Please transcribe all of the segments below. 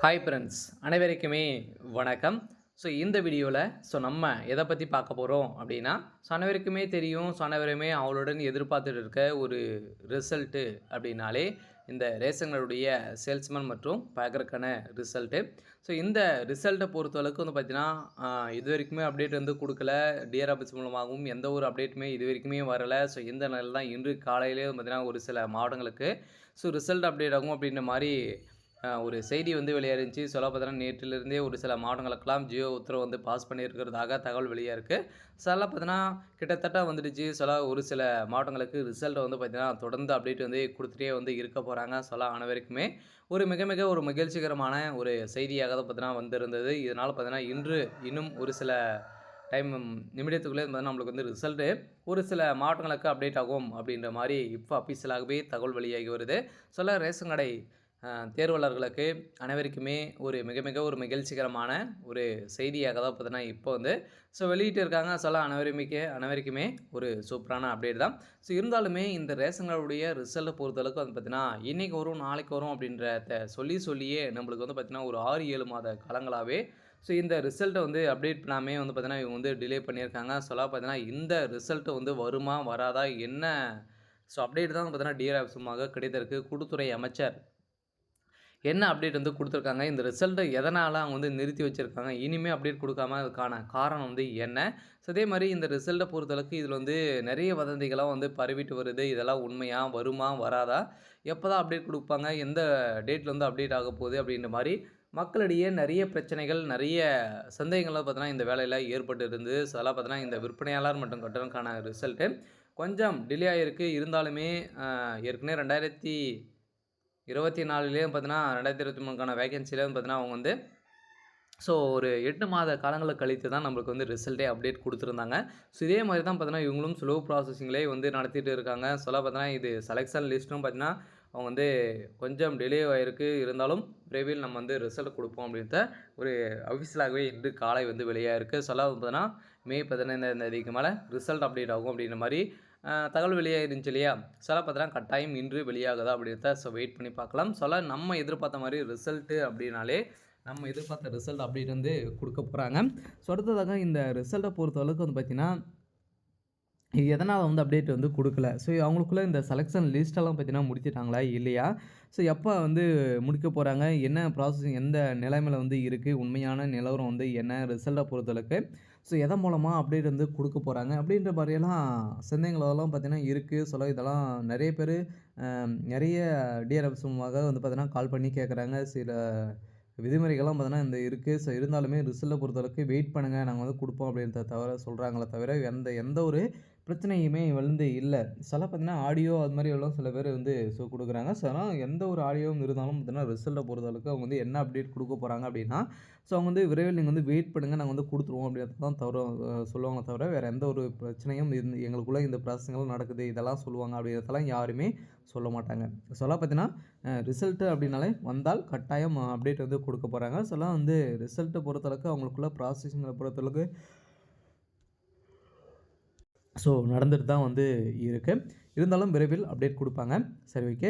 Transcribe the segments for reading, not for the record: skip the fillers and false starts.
Hi friends அனைவருக்குமே வணக்கம். இந்த வீடியோவில் நம்ம எதை பற்றி பார்க்க போகிறோம் அப்படின்னா, அனைவருக்குமே தெரியும். அனைவருமே அவளுடன் எதிர்பார்த்துட்டு இருக்க ஒரு ரிசல்ட்டு அப்படின்னாலே இந்த ரேஷன்களுடைய சேல்ஸ்மேன் மற்றும் பேக்கருக்கான ரிசல்ட்டு. இந்த ரிசல்ட்டை பொறுத்தளவுக்கு வந்து பார்த்தீங்கன்னா, இது வரைக்குமே அப்டேட் வந்து கொடுக்கல. டிஆர் ஆஃபீஸ் மூலமாகவும் எந்த ஒரு அப்டேட்டுமே இது வரைக்குமே வரலை. இந்த நிலையில் தான் இன்று காலையிலே பார்த்தீங்கன்னா ஒரு சில மாவட்டங்களுக்கு ரிசல்ட் அப்டேட் ஆகும் அப்படின்ற மாதிரி ஒரு செய்தி வந்து வெளியாயிருந்துச்சு. சொல்ல பார்த்தீங்கன்னா நேற்றிலிருந்தே ஒரு சில மாவட்டங்களுக்கெல்லாம் ஜியோ உத்தரவு வந்து பாஸ் பண்ணியிருக்கிறதாக தகவல் வெளியாக இருக்குது. அதெல்லாம் பார்த்தீங்கன்னா கிட்டத்தட்ட வந்துடுச்சு. ஒரு சில மாவட்டங்களுக்கு ரிசல்ட்டை வந்து பார்த்தீங்கன்னா தொடர்ந்து அப்டேட் வந்து கொடுத்துட்டே வந்து இருக்க போகிறாங்க. அனைவருக்குமே ஒரு மிக மிக ஒரு மகிழ்ச்சிகரமான ஒரு செய்தியாக தான் பார்த்தீங்கன்னா வந்திருந்தது. இதனால் பார்த்தீங்கன்னா இன்று இன்னும் ஒரு சில நிமிடத்துக்குள்ளே பார்த்தீங்கன்னா நம்மளுக்கு வந்து ரிசல்ட்டு ஒரு சில மாவட்டங்களுக்கு அப்டேட் ஆகும் அப்படின்ற மாதிரி இப்போ அஃபீஷியலாகவே தகவல் வெளியாகி வருது. ரேஷன் கடை தேர்வாளர்களுக்கு அனைவருக்குமே ஒரு மிக மிக ஒரு மகிழ்ச்சிகரமான ஒரு செய்தியாக தான் பார்த்தீங்கன்னா இப்போ வந்து வெளியிட்டு இருக்காங்க. அனைவருக்குமே ஒரு சூப்பரான அப்டேட் தான். இருந்தாலுமே இந்த ரேஷன்களுடைய ரிசல்ட்டை பொறுத்தளவுக்கு வந்து பார்த்தீங்கன்னா இன்றைக்கி வரும் நாளைக்கு வரும் அப்படின்றத சொல்லியே நம்மளுக்கு வந்து பார்த்திங்கன்னா ஒரு 6-7 மாத காலங்களாகவே இந்த ரிசல்ட்டை வந்து அப்டேட் பண்ணாமே வந்து பார்த்தீங்கன்னா இவங்க வந்து டிலே பண்ணியிருக்காங்க. பார்த்தீங்கன்னா இந்த ரிசல்ட்டு வந்து வருமா வராதா என்ன அப்டேட் தான் பார்த்தீங்கன்னா டிஆர் ஆஃபீஸுமாக கிடைத்திருக்கு. கூட்டுத்துறை அமைச்சர் என்ன அப்டேட் வந்து கொடுத்துருக்காங்க, இந்த ரிசல்ட்டை எதனால் அவங்க வந்து நிறுத்தி வச்சுருக்காங்க, இனிமேல் அப்டேட் கொடுக்காம அதுக்கான காரணம் வந்து என்ன? அதே மாதிரி இந்த ரிசல்ட்டை பொறுத்தளவுக்கு இதில் வந்து நிறைய வதந்திகளாக வந்து பரவிட்டு வருது. இதெல்லாம் உண்மையா? வருமா? வராதா? எப்போ தான் அப்டேட் கொடுப்பாங்க? எந்த டேட்டில் வந்து அப்டேட் ஆக போகுது? அப்படின்ற மாதிரி மக்களிடையே நிறைய பிரச்சனைகள், நிறைய சந்தேகங்கள்லாம் பார்த்தீங்கன்னா இந்த வேலையில் ஏற்பட்டு இருந்தது. அதெல்லாம் பார்த்தீங்கன்னா இந்த விற்பனையாளர் மற்றும் கட்டணக்கான ரிசல்ட்டு கொஞ்சம் டிலே ஆகிருக்கு. இருந்தாலுமே ஏற்கனவே 2024லேயே பார்த்தீங்கன்னா 2023க்கான வேகன்சிலேயே பார்த்தீங்கன்னா அவங்க வந்து ஒரு 8 மாத காலங்களுக்கு கழித்து தான் நம்மளுக்கு வந்து ரிசல்ட்டே அப்டேட் கொடுத்துருந்தாங்க. இதே மாதிரி தான் பார்த்தீங்கன்னா இவங்களும் ஸ்லோ ப்ராசஸிங்லேயே வந்து நடத்திட்டு இருக்காங்க. பார்த்தீங்கன்னா இது செலெக்ஷன் லிஸ்ட்டும் பார்த்தீங்கன்னா அவங்க வந்து கொஞ்சம் டிலே ஆகிருக்கு. இருந்தாலும் விரைவில் நம்ம வந்து ரிசல்ட் கொடுப்போம் அப்படின்ற ஒரு அஃபிஷியலாகவே இன்று காலை வந்து வெளியாக இருக்குது. பார்த்தீங்கன்னா மே 15ஆம் தேதிக்கு மேலே ரிசல்ட் அப்டேட் ஆகும் அப்படின்ற மாதிரி தகவல் வெளியாக இருந்துச்சு இல்லையா? பார்த்தீங்கன்னா கட்டாயம் இன்று வெளியாகுதா அப்படின்றத வெயிட் பண்ணி பார்க்கலாம். நம்ம எதிர்பார்த்த மாதிரி ரிசல்ட்டு அப்படின்னாலே நம்ம எதிர்பார்த்த ரிசல்ட் அப்டேட் வந்து கொடுக்க போகிறாங்க. அடுத்ததாக இந்த ரிசல்ட்டை பொறுத்த அளவுக்கு வந்து பார்த்திங்கன்னா எதனால் வந்து அப்டேட் வந்து கொடுக்கல. அவங்களுக்குள்ள இந்த செலெக்ஷன் லிஸ்ட்டெல்லாம் பார்த்தீங்கன்னா முடிச்சுட்டாங்களா இல்லையா? எப்போ வந்து முடிக்க போகிறாங்க? என்ன ப்ராசஸிங் எந்த நிலைமையில வந்து இருக்குது? உண்மையான நிலவரம் வந்து என்ன? ரிசல்ட்டை பொறுத்தளவுக்கு எதன் மூலமாக அப்டேட் வந்து கொடுக்க போகிறாங்க? அப்படின்ற மாதிரியெல்லாம் சந்தேகங்களெல்லாம் பார்த்தீங்கன்னா இருக்குது. இதெல்லாம் நிறைய பேர் நிறைய டிஆர்எஃப்ஸ் மூலமாக வந்து பார்த்தீங்கன்னா கால் பண்ணி கேட்குறாங்க. சில விதிமுறைகள்லாம் பார்த்தீங்கன்னா இந்த இருக்குது. இருந்தாலுமே ரிசல்ட்டை பொறுத்தளவுக்கு வெயிட் பண்ணுங்கள், நாங்கள் வந்து கொடுப்போம் அப்படின்றத தவிர சொல்கிறாங்களே தவிர எந்த ஒரு பிரச்சனையுமே வந்து இல்லை. பார்த்தீங்கன்னா ஆடியோ அது மாதிரி எல்லாம் சில பேர் வந்து கொடுக்குறாங்க. ஆனால் எந்த ஒரு ஆடியோவும் இருந்தாலும் பார்த்தீங்கன்னா ரிசல்ட்டை பொறுத்தளவுக்கு அவங்க வந்து என்ன அப்டேட் கொடுக்க போகிறாங்க அப்படின்னா, அவங்க வந்து விரைவில் நீங்கள் வந்து வெயிட் பண்ணுங்கள், நாங்கள் வந்து கொடுத்துருவோம் அப்படின்றது தான் சொல்லுவாங்க தவிர வேறு எந்த ஒரு பிரச்சனையும் எங்களுக்குள்ளே இந்த ப்ராசஸ்கள் நடக்குது இதெல்லாம் சொல்லுவாங்க அப்படின்றதெல்லாம் யாருமே சொல்ல மாட்டாங்க. பார்த்தீங்கன்னா ரிசல்ட்டு அப்படின்னாலே வந்தால் கட்டாயம் அப்டேட் வந்து கொடுக்க போகிறாங்க. வந்து ரிசல்ட்டை பொறுத்தளவுக்கு அவங்களுக்குள்ள ப்ராசஸிங்களை பொறுத்தளவுக்கு நடந்துட்டு தான் வந்து இருக்குது. இருந்தாலும் விரைவில் அப்டேட் கொடுப்பாங்க. சரி, ஓகே.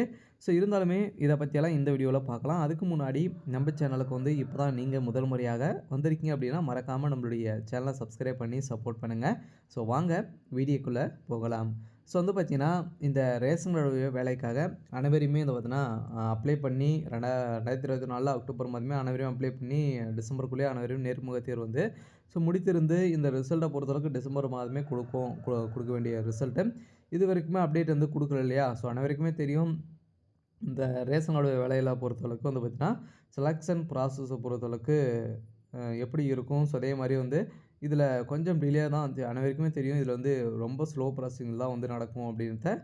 இருந்தாலுமே இதை பற்றியெல்லாம் இந்த வீடியோவில் பார்க்கலாம். அதுக்கு முன்னாடி நம்ம சேனலுக்கு வந்து இப்போ தான் நீங்கள் முதல் முறையாக வந்திருக்கீங்க அப்படின்னா மறக்காமல் நம்மளுடைய சேனலை சப்ஸ்கிரைப் பண்ணி சப்போர்ட் பண்ணுங்கள். வாங்க வீடியோக்குள்ளே போகலாம். வந்து பார்த்திங்கன்னா இந்த ரேஷனுடைய வேலைக்காக அனைவரையுமே வந்து பார்த்தீங்கன்னா அப்ளை பண்ணி 2024 அக்டோபர் மாதமே அனைவரையும் அப்ளை பண்ணி டிசம்பருக்குள்ளேயே அனைவரையும் நேர்முக தேர்வு வந்து முடித்திருந்து இந்த ரிசல்ட்டை பொறுத்தளவுக்கு டிசம்பர் மாதமே கொடுக்க வேண்டிய ரிசல்ட்டு இது வரைக்குமே அப்டேட் வந்து கொடுக்கல இல்லையா? அனைவருக்குமே தெரியும். இந்த ரேஷனோட வேலையில் பொறுத்தளவுக்கு வந்து பார்த்திங்கன்னா செலெக்ஷன் ப்ராசஸை பொறுத்தளவுக்கு எப்படி இருக்கும்? அதே மாதிரி வந்து இதில் கொஞ்சம் டிலே தான் அனைவருக்குமே தெரியும். இதில் வந்து ரொம்ப ஸ்லோ ப்ராசஸிங் தான் வந்து நடக்கும் அப்படின்ட்டு.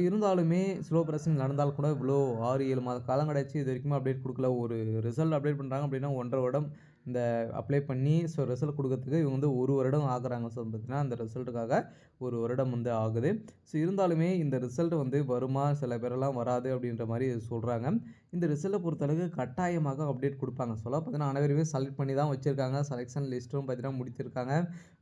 இருந்தாலுமே ஸ்லோ ப்ராசஸிங் நடந்தால் கூட இவ்வளோ 6-7 மாத காலம் கிடச்சி இது வரைக்குமே அப்டேட் கொடுக்கல. ஒரு ரிசல்ட் அப்டேட் பண்ணுறாங்க அப்படின்னா 1.5 வருடம் இந்த அப்ளை பண்ணி ரிசல்ட் கொடுக்கறதுக்கு இவங்க வந்து 1 வருடம் ஆகுறாங்க. பார்த்தீங்கன்னா அந்த ரிசல்ட்டுக்காக 1 வருடம் வந்து ஆகுது. இருந்தாலுமே இந்த ரிசல்ட் வந்து வருமா? சில பேரெல்லாம் வராது அப்படின்ற மாரி சொல்றாங்க. இந்த ரிசல்ட்ட பொறுத்தளவுக்கு கட்டாயமாக அப்டேட் குடுப்பாங்க. பார்த்தீங்கன்னா அனைவரையுமே செலக்ட் பண்ணி தான் வச்சிருக்காங்க. செலக்ஷன் லிஸ்ட்டும் பார்த்தீங்கன்னா முடித்திருக்காங்க.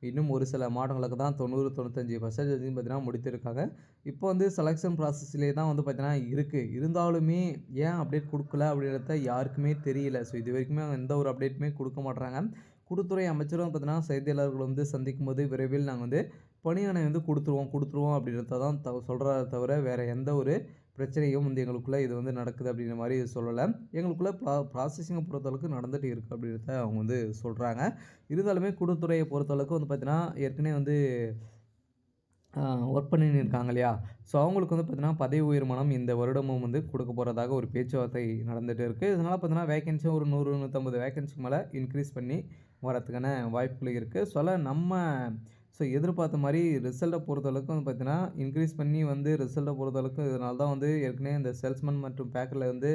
இன்னும் ஒரு சில மாதங்களுக்கு தான் 90, 95% வரைக்கும் பார்த்தீங்கன்னா முடித்திருக்காங்க. இப்போ வந்து செலக்ஷன் ப்ராசஸ்லேயே தான் வந்து பார்த்தீங்கன்னா இருக்கு. இருந்தாலுமே ஏன் அப்டேட் குடுக்கல அப்படின்றத யாருக்குமே தெரியல. இதுவரைக்குமே எந்த ஒரு அப்டேட்டுமே குடுக்க மாட்றாங்க. கூட்டுத்துறை அமைச்சரும் பார்த்தீங்கன்னா செய்தியாளர்கள் வந்து சந்திக்கும்போது விரைவில் நாங்க வந்து பணியாணை வந்து குடுத்துருவோம் அப்படின்றத தான் சொல்றாரே தவிர வேற எந்த ஒரு பிரச்சனையும் வந்து எங்களுக்குள்ள இது வந்து நடக்குது அப்படிங்கிற மாரி சொல்லல. எங்களுக்குள்ள ப்ராசஸிங்க பொறுத்தளவுக்கு நடந்துட்டு இருக்கு அப்படின்றத அவங்க வந்து சொல்றாங்க. இருந்தாலுமே கூட்டுத்துறைய பொறுத்தளவுக்கு வந்து பார்த்தீங்கன்னா, ஏற்கனவே வந்து ஒர்க் பண்ணின்னு இருக்காங்க இல்லையா? அவங்களுக்கு வந்து பார்த்தீங்கன்னா, பதவி உயர்மானம் இந்த வருடமும் வந்து குடுக்க போறதாக ஒரு பேச்சுவார்த்தை நடந்துட்டு இருக்கு. இதனால பார்த்தீங்கன்னா, வேக்கன்ஸியும் ஒரு 100, 150 வேக்கன்ஸிக்கு மேல இன்க்ரீஸ் பண்ணி வரதுக்கான வாய்ப்புகள் இருக்கு. நம்ம எதிர்பார்த்த மாரி ரிசல்ட்ட பொறுத்தளவுக்கு வந்து பார்த்தீங்கன்னா, இன்க்ரீஸ் பண்ணி வந்து ரிசல்ட்ட பொறுத்தளவுக்கு இதனால தான் வந்து ஏற்கனவே இந்த சேல்ஸ்மேன் மற்றும் பேக்கர்ல வந்து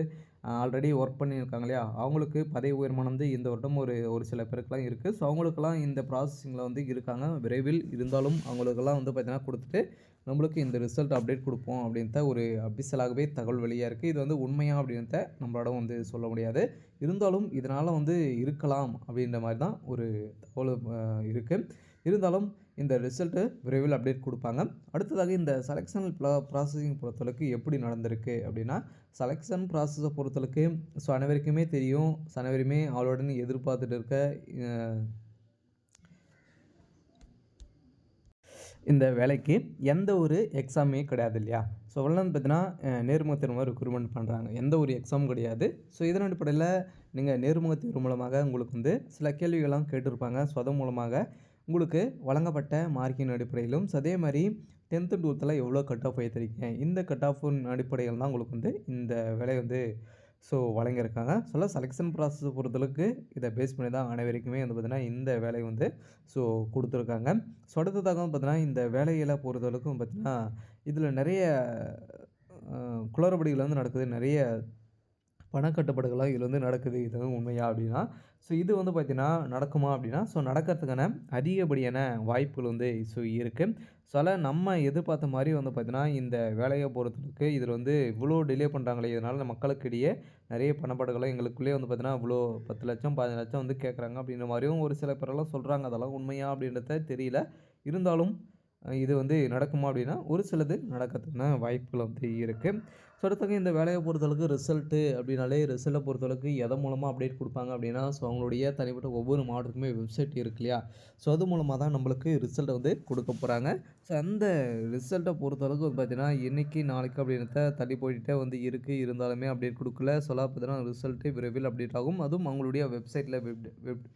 ஆல்ரெடி ஒர்க் பண்ணியிருக்காங்க இல்லையா? அவங்களுக்கு பதவி உயர்மானம் வந்து இந்த வருடம் ஒரு ஒரு சில பேருக்குலாம் இருக்கு. அவங்களுக்கெல்லாம் இந்த ப்ராசஸிங்கில வந்து இருக்காங்க. விரைவில் இருந்தாலும் அவங்களுக்கெல்லாம் வந்து பார்த்தீங்கன்னா குடுத்துட்டு, நம்மளுக்கு இந்த ரிசல்ட் அப்டேட் குடுப்போம் அப்படின்ட்டு ஒரு அஃபிஷியலாகவே தகவல் வெளியா இருக்கு. இது வந்து உண்மையா அப்படின்றத நம்மளால வந்து சொல்ல முடியாது. இருந்தாலும் இதனால வந்து இருக்கலாம் அப்படின்ற மாரி தான் ஒரு தகவல் இருக்கு. இருந்தாலும் இந்த ரிசல்ட்டு விரைவில் அப்டேட் குடுப்பாங்க. அடுத்ததாக இந்த செலக்ஷன் ப்ராசஸிங் பொறுத்தளவுக்கு எப்படி நடந்திருக்கு அப்படின்னா, செலக்ஷன் ப்ராசஸ பொறுத்தளவுக்கு அனைவருக்குமே தெரியும். அனைவருமே ஆவலுடன் எதிர்பார்த்துட்டு இருக்க அ இந்த வேலைக்கு எந்த ஒரு எக்ஸாமே கிடையாது இல்லையா? வந்து பார்த்தீங்கன்னா, நேர்முக தேர்வு ரெக்ரூட்மெண்ட் பண்றாங்க. எந்த ஒரு எக்ஸாமும் கிடையாது. இதன் அடிப்படையில நீங்க நேர்முக தேர்வு மூலமாக உங்களுக்கு வந்து சில கேள்விகள்லாம் கேட்டிருப்பாங்க. அதன் மூலமாக உங்களுக்கு வழங்கப்பட்ட மார்க்கின் அடிப்படையிலும், அதே மாரி 10த், 12த்ல எவ்வளோ கட் ஆஃப் எடுத்திருக்கீங்க. இந்த கட் ஆஃபின் அடிப்படையில் தான் உங்களுக்கு வந்து இந்த வேலை வந்து வழங்கியிருக்காங்க. செலக்ஷன் ப்ராசஸ பொறுத்தளவுக்கு இத பேஸ் பண்ணி தான் அனைவருக்குமே வந்து பார்த்தீங்கன்னா, இந்த வேலை வந்து குடுத்துருக்காங்க. அடுத்ததாக வந்து பார்த்தீங்கன்னா, இந்த வேலைகள பொறுத்தளவுக்கு பார்த்தீங்கன்னா, இதில நெறைய குளறுபடிகள் வந்து நடக்குது. நெறைய பணக்கட்டுப்பாடுகள்லாம் இதில வந்து நடக்குது. இது வந்து உண்மையா அப்படின்னா, இது வந்து பார்த்தீங்கன்னா நடக்குமா அப்படின்னா, நடக்கிறதுக்கான அதிகப்படியான வாய்ப்புகள் வந்து இருக்கு. நம்ம எதிர்பார்த்த மாரி வந்து பார்த்தீங்கன்னா, இந்த வேலைய பொறுத்தவரைக்கும் இதில வந்து இவ்வளோ டிலே பண்றாங்களே, இதனால மக்களுக்கிடையே நெறைய பணப்பாடுகள்லாம் எங்களுக்குள்ளேயே வந்து பார்த்தீங்கன்னா, இவ்வளோ 10,00,000 15,00,000 வந்து கேட்குறாங்க அப்படின்ற மாரியும் ஒரு சில பேரெல்லாம் சொல்றாங்க. அதெல்லாம் உண்மையா அப்படின்றத தெரியல. இருந்தாலும் இது வந்து நடக்குமா அப்படின்னா, ஒரு சிலது நடக்கிறதுக்கான வாய்ப்புகள் வந்து இருக்கு. அடுத்தது இந்த வேலைய பொறுத்தளவுக்கு ரிசல்ட்டு அப்படின்னாலே ரிசல்ட்ட பொறுத்தளவுக்கு எதன் மூலமா அப்டேட் குடுப்பாங்க அப்படின்னா, அவங்களுடைய தனிப்பட்ட ஒவ்வொரு மாவட்டத்துக்குமே வெப்சைட் இருக்கு இல்லையா? அது மூலமா தான் நம்மளுக்கு ரிசல்ட்ட வந்து குடுக்க போறாங்க. அந்த ரிசல்ட்ட பொறுத்தளவுக்கு வந்து பார்த்தீங்கன்னா, இன்னைக்கு, நாளைக்கு அப்படின்றத தள்ளி போயிட்டே வந்து இருக்கு. இருந்தாலுமே அப்டேட் குடுக்கல. பார்த்தீங்கன்னா ரிசல்ட்டு விரைவில் அப்டேட் ஆகும். அதுவும் அவங்களுடைய வெப்சைட்ல வெப்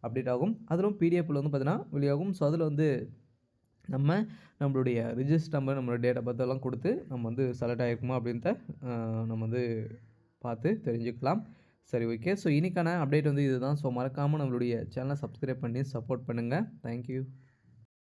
அப்டேட் ஆகும். அதிலும் பிடிஎஃப்ல வந்து பார்த்தீங்கன்னா வெளியாகும். அதில வந்து நம்மளுடைய ரிஜிஸ்டர் நம்பர், நம்மளோட டேட் ஆஃப் பர்த் எல்லாம் குடுத்து, நம்ம வந்து செலக்ட் ஆயிருக்குமா அப்படின்றத நம்ம வந்து பார்த்து தெரிஞ்சுக்கலாம். சரி ஓகே. இன்னைக்கான அப்டேட் வந்து இதுதான். மறக்காம நம்மளுடைய சேனல சப்ஸ்கிரைப் பண்ணி சப்போர்ட் பண்ணுங்க. Thank you.